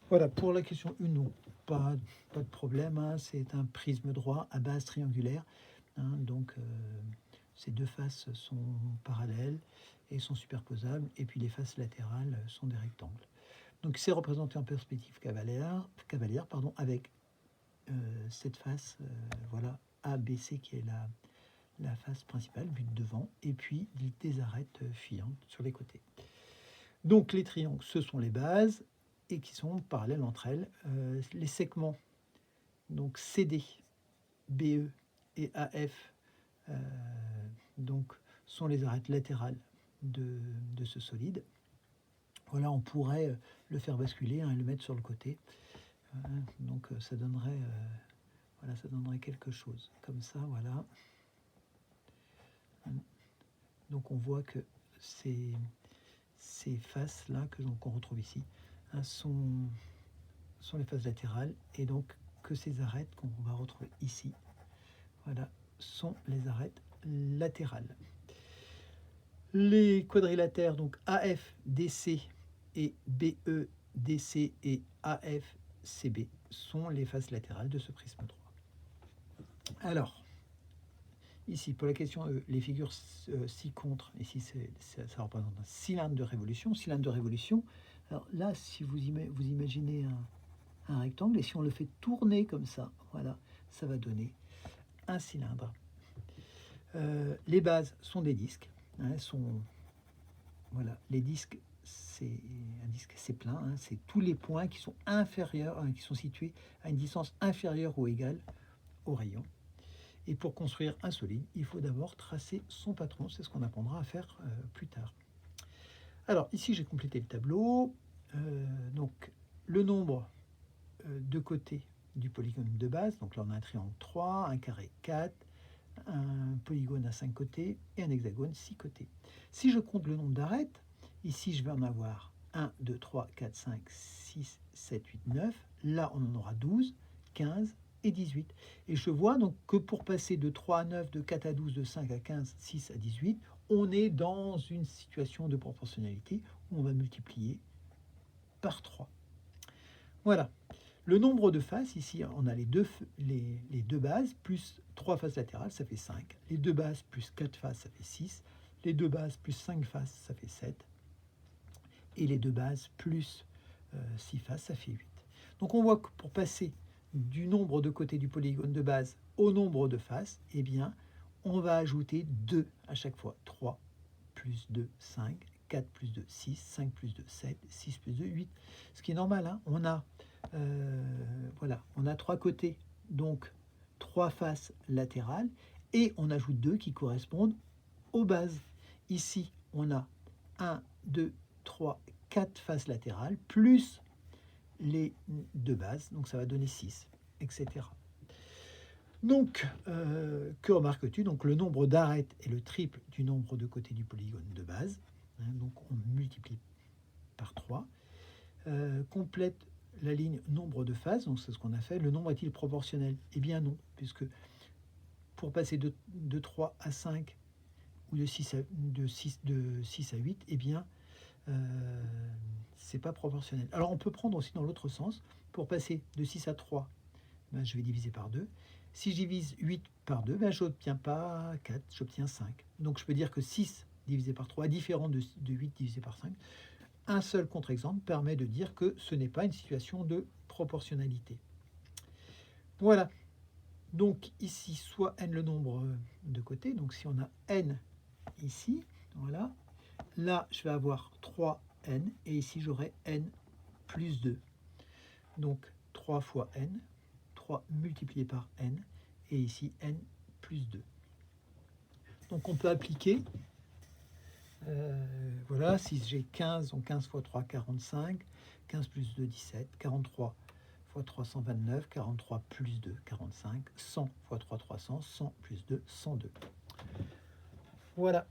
Voilà, pour la question 1, non, pas de problème, hein, c'est un prisme droit à base triangulaire, hein, donc ces deux faces sont parallèles et sont superposables, et puis les faces latérales sont des rectangles. Donc c'est représenté en perspective cavalière pardon, avec cette face, voilà, ABC qui est la face principale, vue de devant, et puis des arêtes filantes sur les côtés. Donc les triangles, ce sont les bases, et qui sont parallèles entre elles. Les segments, donc CD, BE et AF, donc, sont les arêtes latérales de ce solide. Voilà, on pourrait le faire basculer, hein, et le mettre sur le côté. Donc ça donnerait, voilà, ça donnerait quelque chose comme ça, voilà. Donc on voit que ces faces-là qu'on retrouve ici, hein, sont les faces latérales, et donc que ces arêtes qu'on va retrouver ici, voilà, sont les arêtes latérales. Les quadrilatères, donc AF, DC et BE, DC et AF, CB, sont les faces latérales de ce prisme droit. Alors, ici, pour la question les figures ci-contre, ici ça représente un cylindre de révolution. Cylindre de révolution, alors là, si vous imaginez un rectangle, et si on le fait tourner comme ça, voilà, ça va donner un cylindre. Les bases sont des disques, hein, voilà, les disques, c'est un disque, c'est plein, hein, c'est tous les points qui sont inférieurs, hein, qui sont situés à une distance inférieure ou égale au rayon. Et pour construire un solide, il faut d'abord tracer son patron. C'est ce qu'on apprendra à faire plus tard. Alors ici, j'ai complété le tableau. Donc le nombre de côtés du polygone de base. Donc là, on a un triangle 3, un carré 4, un polygone à 5 côtés et un hexagone 6 côtés. Si je compte le nombre d'arêtes, ici, je vais en avoir 1, 2, 3, 4, 5, 6, 7, 8, 9. Là, on en aura 12, 15 et 18. Et je vois donc que pour passer de 3 à 9, de 4 à 12, de 5 à 15, 6 à 18, on est dans une situation de proportionnalité où on va multiplier par 3. Voilà. Le nombre de faces, ici, on a les deux bases, plus 3 faces latérales, ça fait 5. Les deux bases plus 4 faces, ça fait 6. Les deux bases plus 5 faces, ça fait 7. Et les deux bases plus 6 faces, ça fait 8. Donc on voit que pour passer du nombre de côtés du polygone de base au nombre de faces, eh bien, on va ajouter 2 à chaque fois. 3 plus 2, 5. 4 plus 2, 6. 5 plus 2, 7. 6 plus 2, 8. Ce qui est normal, hein. Voilà, on a 3 côtés, donc 3 faces latérales, et on ajoute 2 qui correspondent aux bases. Ici, on a 1, 2, 3, 4 faces latérales, plus les deux bases, donc ça va donner 6, etc. Donc, que remarques-tu? Donc, le nombre d'arêtes est le triple du nombre de côtés du polygone de base. Hein, donc, on multiplie par 3. Complète la ligne nombre de faces, donc c'est ce qu'on a fait. Le nombre est-il proportionnel? Eh bien non, puisque pour passer de 3 à 5 ou de 6 à 8, eh bien, c'est pas proportionnel. Alors, on peut prendre aussi dans l'autre sens. Pour passer de 6 à 3, ben, je vais diviser par 2. Si je divise 8 par 2, ben, je n'obtiens pas 4, j'obtiens 5. Donc, je peux dire que 6 divisé par 3 est différent de 8 divisé par 5. Un seul contre-exemple permet de dire que ce n'est pas une situation de proportionnalité. Voilà. Donc ici, soit n le nombre de côtés. Donc si on a n ici, voilà. Là, je vais avoir 3n. Et ici, j'aurai n plus 2. Donc 3 fois n. 3 multiplié par n. Et ici, n plus 2. Donc on peut appliquer. Voilà, si j'ai 15, donc 15 fois 3, 45, 15 plus 2, 17, 43 fois 3, 129, 43 plus 2, 45, 100 fois 3, 300, 100 plus 2, 102. Voilà.